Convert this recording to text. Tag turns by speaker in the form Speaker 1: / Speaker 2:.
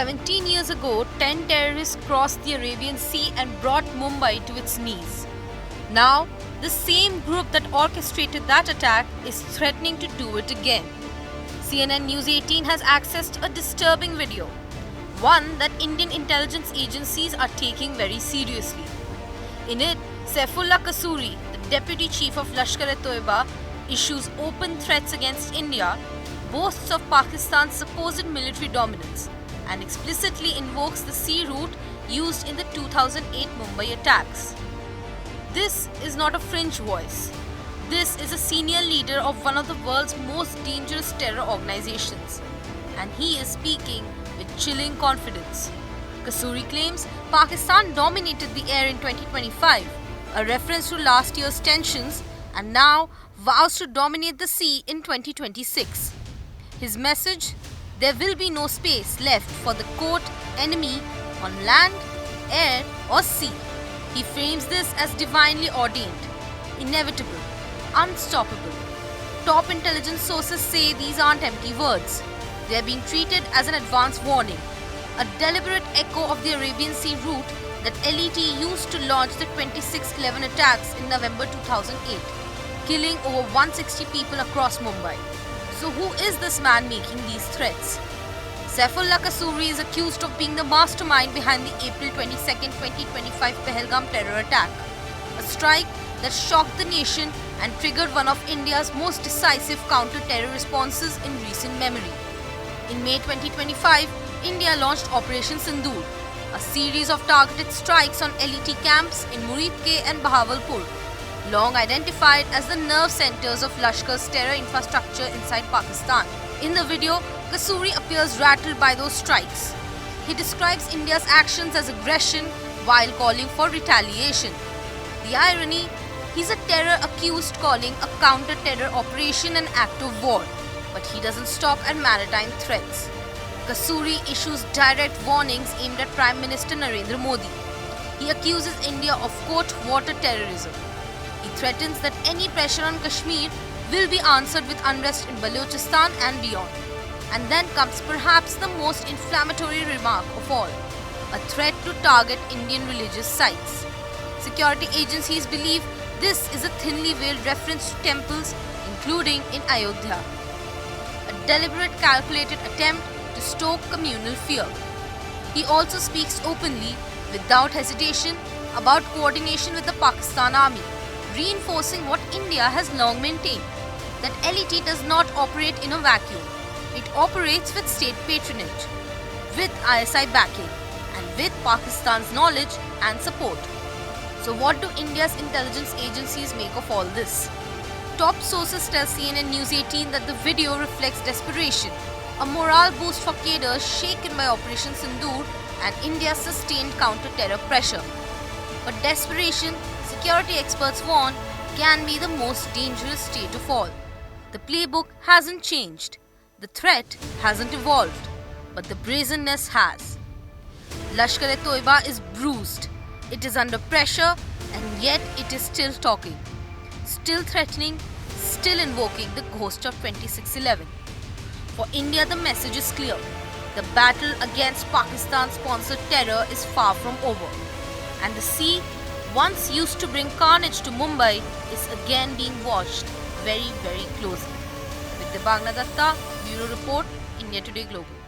Speaker 1: 17 years ago, 10 terrorists crossed the Arabian Sea and brought Mumbai to its knees. Now, the same group that orchestrated that attack is threatening to do it again. CNN News 18 has accessed a disturbing video, one that Indian intelligence agencies are taking very seriously. In it, Saifullah Qasuri, the Deputy Chief of Lashkar-e-Toiba, issues open threats against India, boasts of Pakistan's supposed military dominance, and explicitly invokes the sea route used in the 2008 Mumbai attacks. This is not a fringe voice. This is a senior leader of one of the world's most dangerous terror organizations, and he is speaking with chilling confidence. Qasuri claims Pakistan dominated the air in 2025, a reference to last year's tensions, and now vows to dominate the sea in 2026. His message: there will be no space left for the quote enemy on land, air or sea. He frames this as divinely ordained, inevitable, unstoppable. Top intelligence sources say these aren't empty words. They are being treated as an advance warning, a deliberate echo of the Arabian Sea route that LET used to launch the 26/11 attacks in November 2008, killing over 160 people across Mumbai. So who is this man making these threats? Saifullah Qasuri is accused of being the mastermind behind the April 22, 2025 Pahalgam terror attack, a strike that shocked the nation and triggered one of India's most decisive counter-terror responses in recent memory. In May 2025, India launched Operation Sindoor, a series of targeted strikes on LET camps in Muridke and Bahawalpur, long identified as the nerve centers of Lashkar's terror infrastructure inside Pakistan. In the video, Qasuri appears rattled by those strikes. He describes India's actions as aggression while calling for retaliation. The irony: he's a terror accused calling a counter-terror operation an act of war, but he doesn't stop at maritime threats. Qasuri issues direct warnings aimed at Prime Minister Narendra Modi. He accuses India of quote water terrorism. He threatens that any pressure on Kashmir will be answered with unrest in Balochistan and beyond. And then comes perhaps the most inflammatory remark of all, a threat to target Indian religious sites. Security agencies believe this is a thinly veiled reference to temples, including in Ayodhya. A deliberate, calculated attempt to stoke communal fear. He also speaks openly, without hesitation, about coordination with the Pakistan army, reinforcing what India has long maintained, that LET does not operate in a vacuum. It operates with state patronage, with ISI backing, and with Pakistan's knowledge and support. So what do India's intelligence agencies make of all this? Top sources tell CNN News 18 that the video reflects desperation, a morale boost for cadres shaken by Operation Sindoor and India's sustained counter-terror pressure. But desperation, security experts warn, can be the most dangerous state of all. The playbook hasn't changed. The threat hasn't evolved, but the brazenness has. Lashkar-e-Toiba is bruised. It is under pressure, and yet it is still talking, still threatening, still invoking the ghost of 26/11. For India, the message is clear. The battle against Pakistan-sponsored terror is far from over, and the sea, once used to bring carnage to Mumbai, is again being watched very, very closely. With Debagna Datta, Bureau Report, India Today Global.